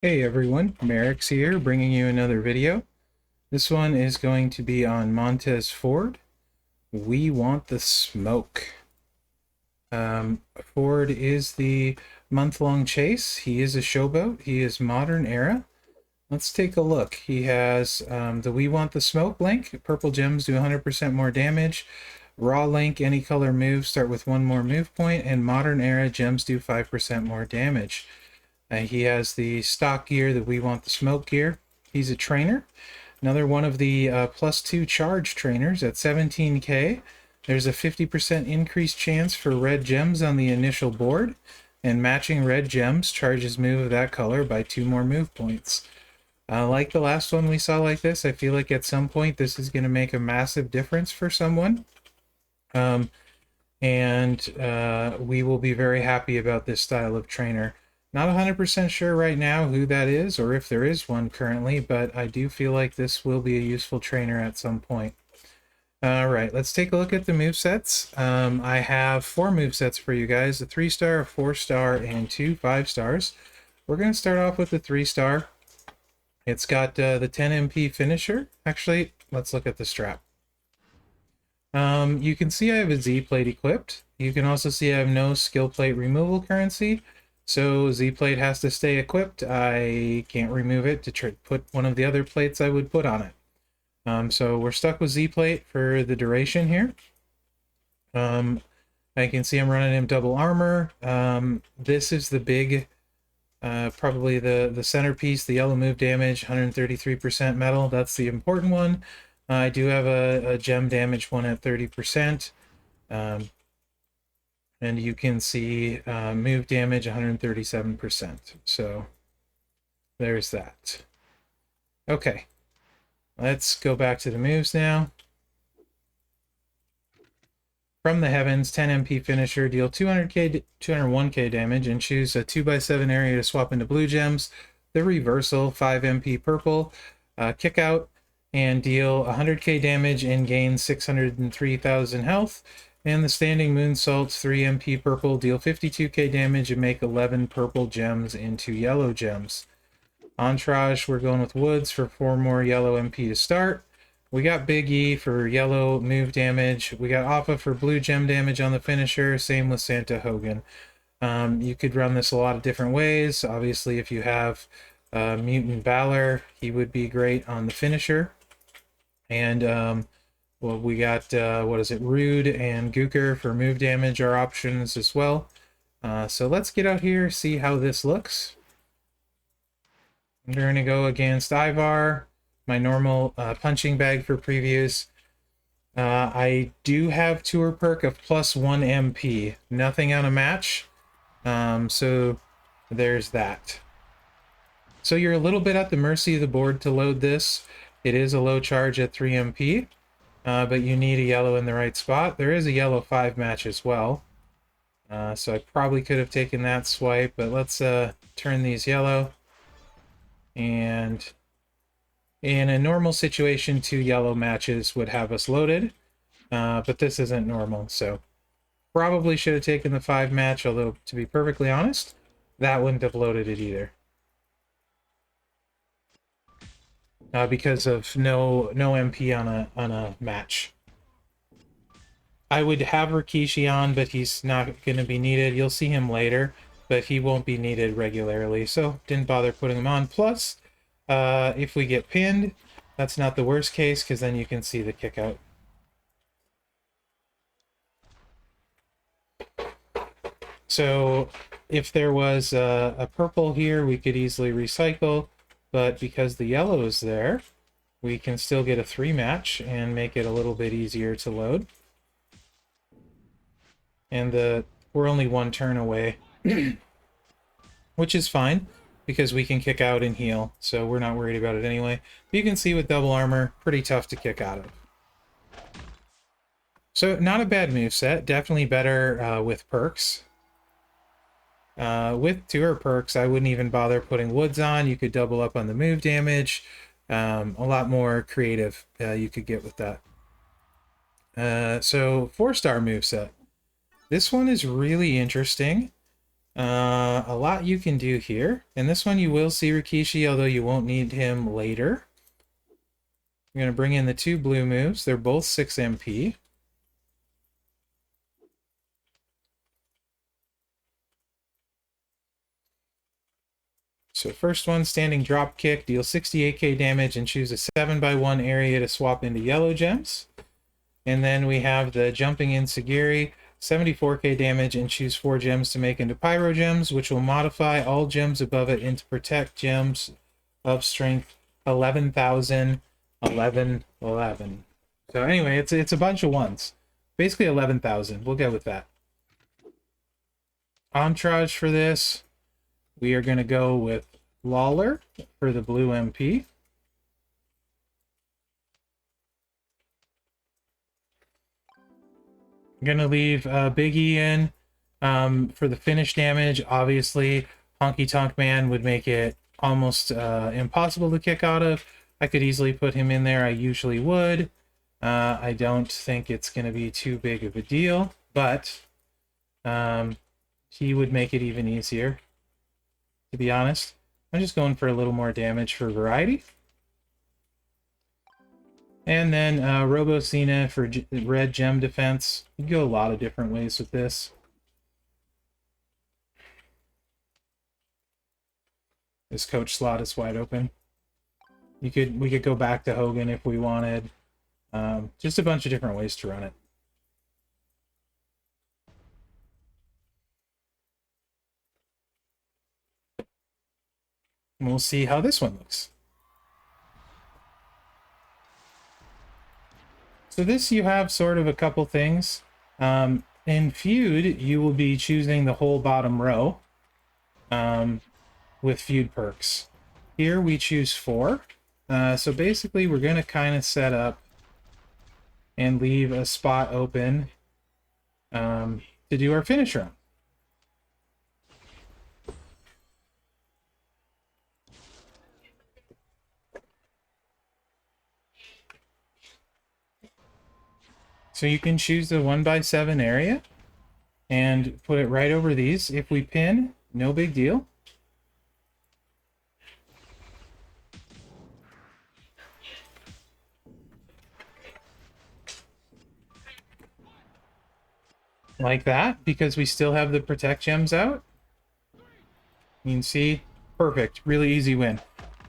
Hey everyone, Mherex here, bringing you another video. This one is going to be on Montez Ford. We want the smoke. Ford is the month-long chase. He is a showboat. He is modern era. Let's take a look. He has the We Want the Smoke link. Purple gems do 100% more damage. Raw link, any color moves start with one more move point, and modern era gems do 5% more damage. He has the stock gear, that We Want the Smoke gear. He's a trainer. Another one of the +2 charge trainers at 17k. There's a 50% increased chance for red gems on the initial board, and matching red gems charges move of that color by 2 more move points. Like the last one we saw like this, I feel like at some point this is going to make a massive difference for someone. We will be very happy about this style of trainer. Not 100% sure right now who that is or if there is one currently, but I do feel like this will be a useful trainer at some point. Alright, let's take a look at the movesets. I have 4 movesets for you guys, a 3-star, a 4-star, and 2 5-stars. We're going to start off with the 3-star. It's got the 10 MP finisher. Actually, let's look at the strap. You can see I have a Z plate equipped. You can also see I have no skill plate removal currency. So Z plate has to stay equipped. I can't remove it to put one of the other plates I would put on it. So we're stuck with Z plate for the duration here. I can see I'm running him double armor. This is the big, probably the centerpiece, the yellow move damage, 133% metal. That's the important one. I do have a gem damage one at 30%. And you can see move damage 137%. So there's that. Okay, let's go back to the moves now. From the Heavens, 10 MP finisher, deal 201k damage, and choose a 2x7 area to swap into blue gems. The reversal, 5 MP purple, kick out, and deal 100k damage and gain 603,000 health. And the Standing Moonsault, 3 MP purple, deal 52k damage and make 11 purple gems into yellow gems. Entourage, we're going with Woods for 4 more yellow MP to start. We got Big E for yellow move damage. We got Appa for blue gem damage on the finisher. Same with Santa Hogan. You could run this a lot of different ways. Obviously, if you have Mutant Valor, he would be great on the finisher. And well, we got what is it, Rude and Gooker for move damage are options as well. So let's get out here, see how this looks. I'm going to go against Ivar, my normal punching bag for previews. I do have tour perk of +1 MP, nothing on a match. So there's that. So you're a little bit at the mercy of the board to load this. It is a low charge at 3 MP, but you need a yellow in the right spot. There is a yellow 5 match as well. So I probably could have taken that swipe, but let's turn these yellow. And in a normal situation, 2 yellow matches would have us loaded, but this isn't normal, so probably should have taken the 5 match, although to be perfectly honest, that wouldn't have loaded it either. Because of no MP on a match. I would have Rikishi on, but he's not going to be needed. You'll see him later, but he won't be needed regularly, so didn't bother putting him on. Plus, if we get pinned, that's not the worst case, because then you can see the kick out. So if there was a purple here, we could easily recycle, but because the yellow is there, we can still get a 3 match and make it a little bit easier to load. And we're only 1 turn away, which is fine, because we can kick out and heal, so we're not worried about it anyway. But you can see with double armor, pretty tough to kick out of. So not a bad moveset, definitely better with perks. With tour perks, I wouldn't even bother putting Woods on. You could double up on the move damage. A lot more creative you could get with that. So 4-star moveset. This one is really interesting. A lot you can do here. And this one you will see Rikishi, although you won't need him later. I'm going to bring in the two blue moves. They're both 6 MP. So first one, standing drop kick, deal 68k damage and choose a 7x1 area to swap into yellow gems. And then we have the jumping in Sagiri, 74k damage and choose 4 gems to make into pyro gems, which will modify all gems above it into protect gems of strength 11,000, 11, 11. So anyway, it's a bunch of ones. Basically 11,000. We'll go with that. Entourage for this, we are going to go with Lawler for the blue MP. I'm going to leave Big E in for the finish damage. Obviously, Honky Tonk Man would make it almost impossible to kick out of. I could easily put him in there. I usually would. I don't think it's going to be too big of a deal, but he would make it even easier, to be honest. I'm just going for a little more damage for variety. And then Robo Cena for red gem defense. You can go a lot of different ways with this. This coach slot is wide open. We could go back to Hogan if we wanted. Just a bunch of different ways to run it. And we'll see how this one looks. So this, you have sort of a couple things. In Feud, you will be choosing the whole bottom row with Feud perks. Here we choose 4. So basically we're going to kind of set up and leave a spot open to do our finish round. So you can choose the 1x7 area and put it right over these. If we pin, no big deal. Like that, because we still have the protect gems out. You can see, perfect, really easy win.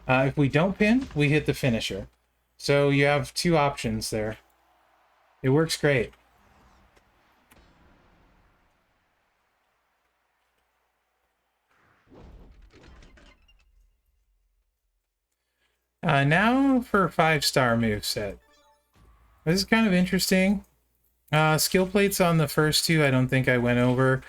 If we don't pin, we hit the finisher. So you have 2 options there. It works great. Now for a 5-star moveset. This is kind of interesting. Skill plates on the first 2, I don't think I went over.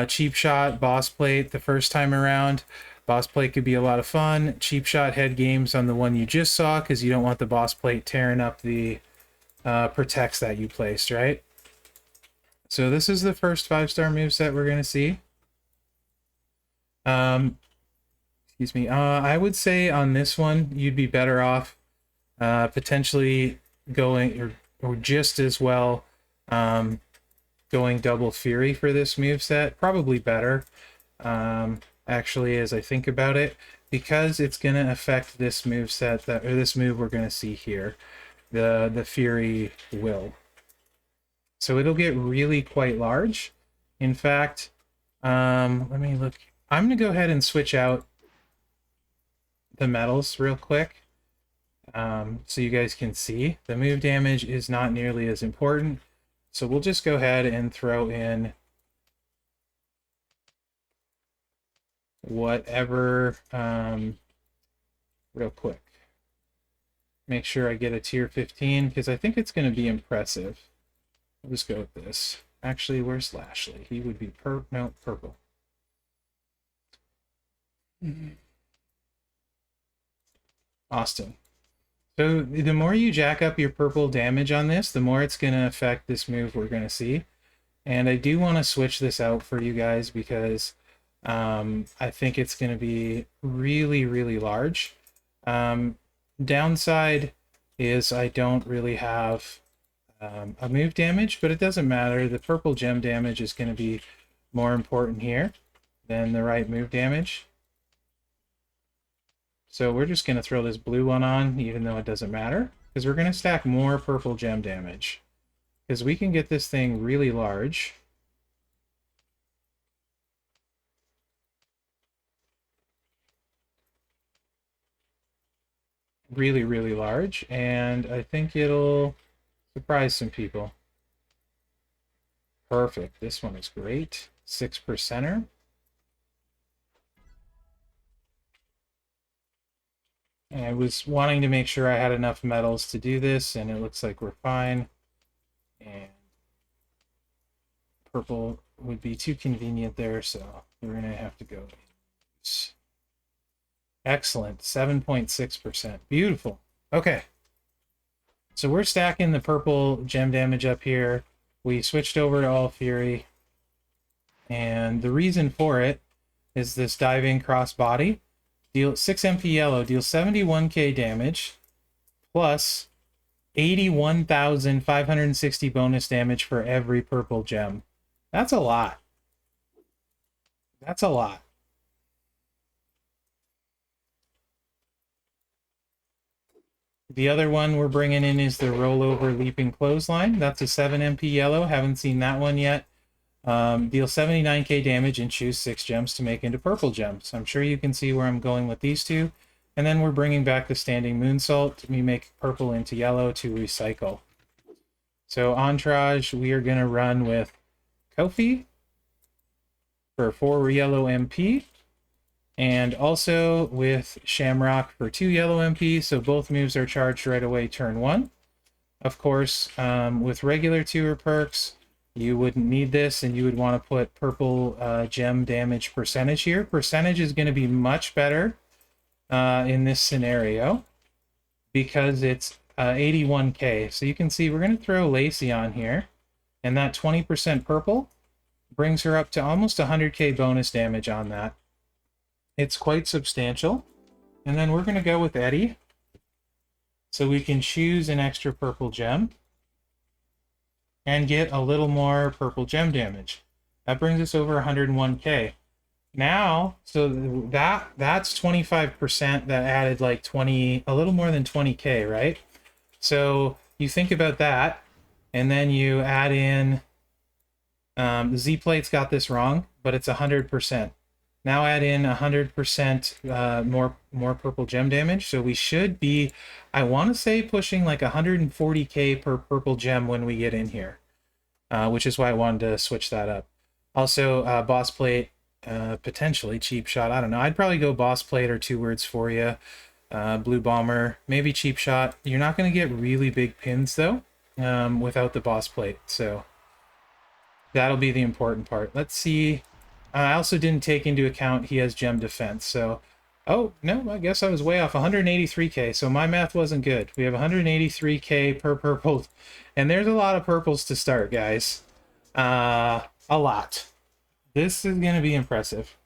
Cheap shot, boss plate the first time around. Boss plate could be a lot of fun. Cheap shot head games on the one you just saw, because you don't want the boss plate tearing up the protects that you placed, right? So this is the first 5-star moveset we're going to see. Excuse me. I would say on this one, you'd be better off potentially going, or just as well, going double Fury for this moveset. Probably better, actually, as I think about it, because it's going to affect this moveset, or this move we're going to see here, the Fury will. So it'll get really quite large. In fact, let me look. I'm going to go ahead and switch out the metals real quick, so you guys can see. The move damage is not nearly as important. So we'll just go ahead and throw in whatever real quick. Make sure I get a tier 15, because I think it's going to be impressive. I'll just go with this. Actually, where's Lashley? He would be purple. Austin. So the more you jack up your purple damage on this, the more it's going to affect this move we're going to see. And I do want to switch this out for you guys, because I think it's going to be really, really large. Downside is I don't really have a move damage, but it doesn't matter. The purple gem damage is going to be more important here. than the right move damage. So we're just going to throw this blue one on, even though it doesn't matter, because we're going to stack more purple gem damage. Because we can get this thing really large. Really, really large, and I think it'll surprise some people. Perfect. This one is great. 6%er. And I was wanting to make sure I had enough metals to do this, and it looks like we're fine. And purple would be too convenient there, so we're going to have to go. Excellent. 7.6%. Beautiful. Okay. So we're stacking the purple gem damage up here. We switched over to All Fury. And the reason for it is this diving crossbody. Deal 6 MP yellow, deals 71k damage, plus 81,560 bonus damage for every purple gem. That's a lot. That's a lot. The other one we're bringing in is the rollover leaping clothesline. That's a 7 MP yellow. Haven't seen that one yet. Deal 79k damage and choose 6 gems to make into purple gems. I'm sure you can see where I'm going with these two. And then we're bringing back the standing moonsault. We make purple into yellow to recycle. So entourage, we are going to run with Kofi for 4 yellow MP. And also with Shamrock for 2 yellow MP. So both moves are charged right away turn 1. Of course, with regular tour perks, you wouldn't need this, and you would want to put purple gem damage percentage here. Percentage is going to be much better in this scenario because it's 81k. So you can see we're going to throw Lacey on here, and that 20% purple brings her up to almost 100k bonus damage on that. It's quite substantial. And then we're going to go with Eddie. So we can choose an extra purple gem and get a little more purple gem damage. That brings us over 101k. Now, so that's 25% that added like 20, a little more than 20k, right? So you think about that, and then you add in, the Z-Plate's got this wrong, but it's 100%. Now add in 100% more purple gem damage. So we should be, I want to say, pushing like 140k per purple gem when we get in here, which is why I wanted to switch that up. Also, boss plate, potentially cheap shot. I don't know. I'd probably go boss plate or 2 words for you. Blue bomber, maybe cheap shot. You're not going to get really big pins though, without the boss plate. So that'll be the important part. Let's see. I also didn't take into account he has gem defense, so... Oh, no, I guess I was way off. 183k, so my math wasn't good. We have 183k per purple, and there's a lot of purples to start, guys. A lot. This is going to be impressive.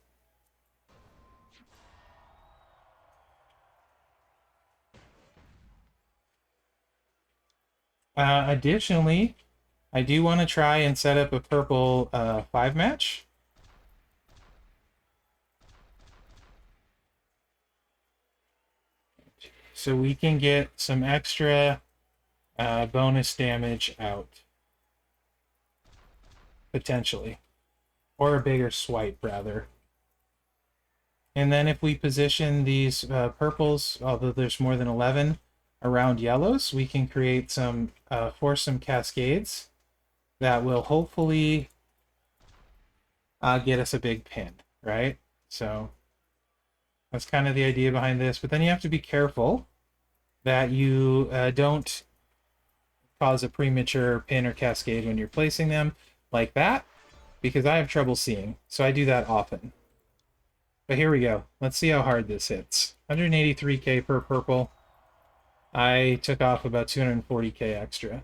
Additionally, I do want to try and set up a purple 5 match. So we can get some extra bonus damage out. Potentially. Or a bigger swipe, rather. And then if we position these purples, although there's more than 11, around yellows, we can create some, force some cascades that will hopefully get us a big pin, right? So that's kind of the idea behind this. But then you have to be careful that you don't cause a premature pin or cascade when you're placing them like that, because I have trouble seeing. So I do that often. But here we go. Let's see how hard this hits. 183k per purple. I took off about 240k extra.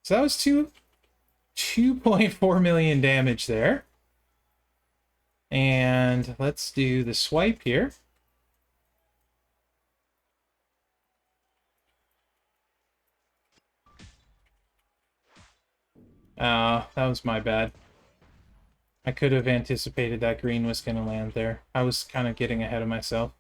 So that was 2.4 million damage there. And let's do the swipe here. That was my bad. I could have anticipated that green was going to land there. I was kind of getting ahead of myself.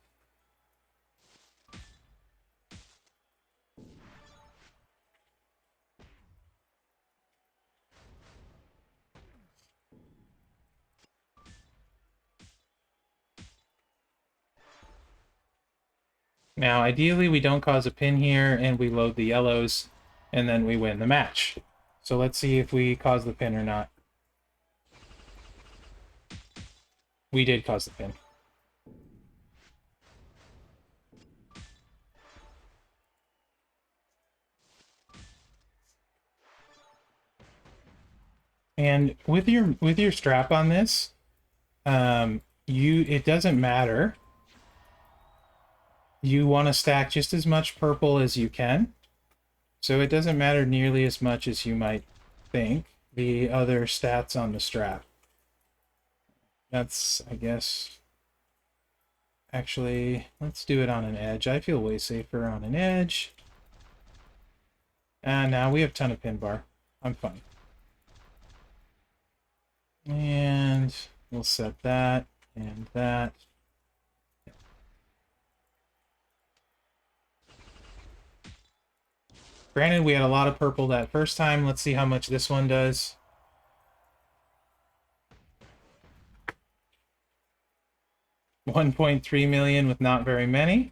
Now, ideally, we don't cause a pin here, and we load the yellows, and then we win the match. So let's see if we cause the pin or not. We did cause the pin. And with your strap on this, it doesn't matter. You want to stack just as much purple as you can. So it doesn't matter nearly as much as you might think, the other stats on the strap. That's, I guess... Actually, let's do it on an edge. I feel way safer on an edge. And now we have a ton of pin bar. I'm fine. And we'll set that and that. Granted, we had a lot of purple that first time. Let's see how much this one does. $1.3 million with not very many.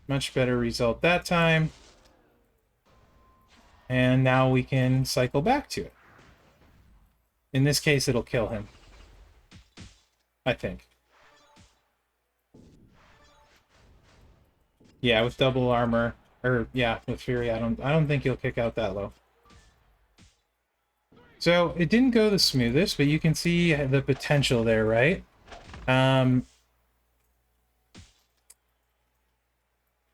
Much better result that time. And now we can cycle back to it. In this case, it'll kill him. I think. Yeah, with double armor, or yeah, with Fury, I don't think he'll kick out that low. So it didn't go the smoothest, but you can see the potential there, right? And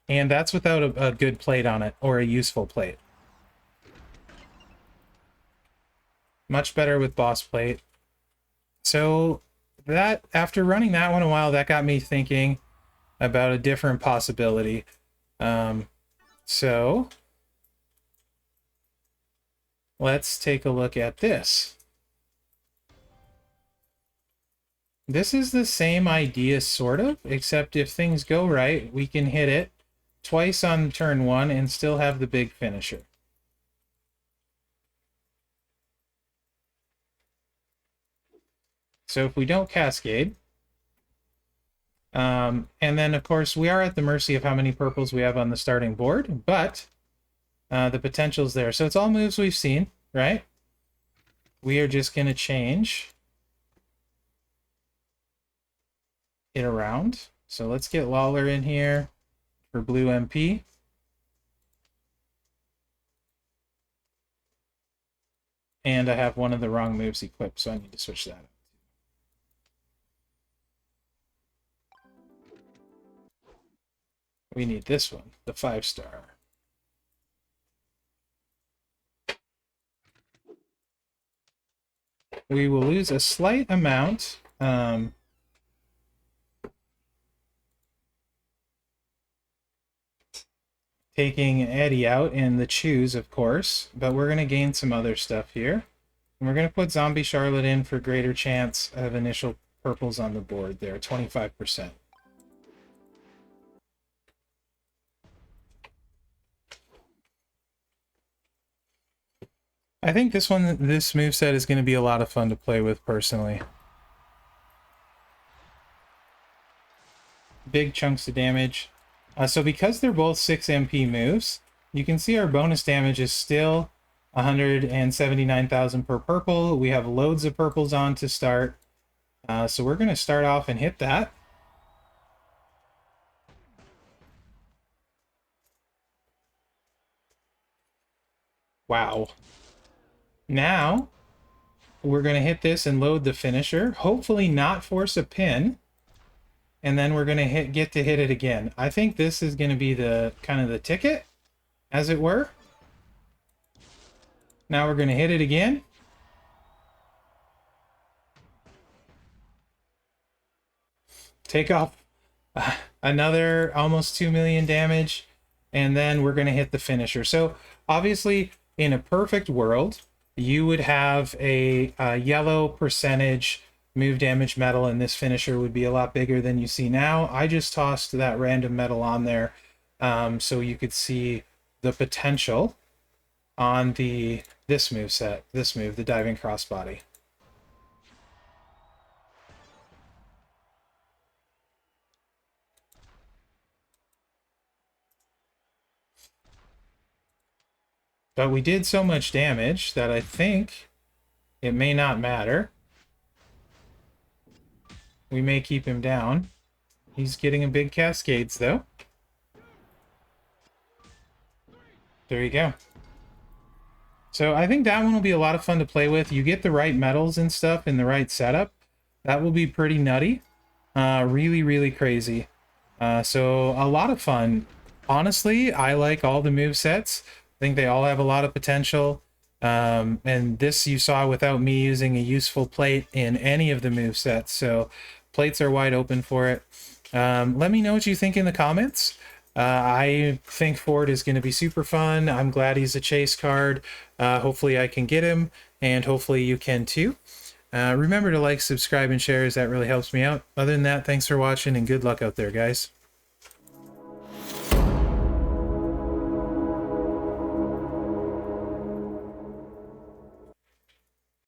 that's without a good plate on it, or a useful plate. Much better with boss plate. So that, after running that one a while, that got me thinking about a different possibility. So let's take a look at this. This is the same idea, sort of, except if things go right, we can hit it twice on turn one and still have the big finisher. So if we don't cascade, and then of course we are at the mercy of how many purples we have on the starting board, but the potential's there. So it's all moves we've seen, right? We are just going to change it around. So let's get Lawler in here for blue MP. And I have one of the wrong moves equipped, so I need to switch that up. We need this one, the 5-star. We will lose a slight amount. Taking Eddie out and the choose, of course, but we're going to gain some other stuff here. And we're going to put Zombie Charlotte in for greater chance of initial purples on the board there, 25%. I think this moveset is going to be a lot of fun to play with personally. Big chunks of damage. So because they're both 6 MP moves, you can see our bonus damage is still 179,000 per purple. We have loads of purples on to start. So we're going to start off and hit that. Wow. Now, we're going to hit this and load the finisher. Hopefully not force a pin. And then we're going to get to hit it again. I think this is going to be the kind of the ticket, as it were. Now we're going to hit it again. Take off another almost 2 million damage. and then we're going to hit the finisher. So obviously, in a perfect world, you would have a yellow percentage move damage metal, and this finisher would be a lot bigger than you see now. I just tossed that random metal on there so you could see the potential on this move set, the diving crossbody. But we did so much damage that I think it may not matter. We may keep him down. He's getting a big cascades, though. There you go. So I think that one will be a lot of fun to play with. You get the right metals and stuff in the right setup. That will be pretty nutty. Really, really crazy. So a lot of fun. Honestly, I like all the move sets. I think they all have a lot of potential. And this you saw without me using a useful plate in any of the move sets. So plates are wide open for it. Let me know what you think in the comments. I think Ford is going to be super fun. I'm glad he's a chase card. Hopefully I can get him, and hopefully you can too. Remember to like, subscribe, and share, as that really helps me out. Other than that, thanks for watching, and good luck out there, guys.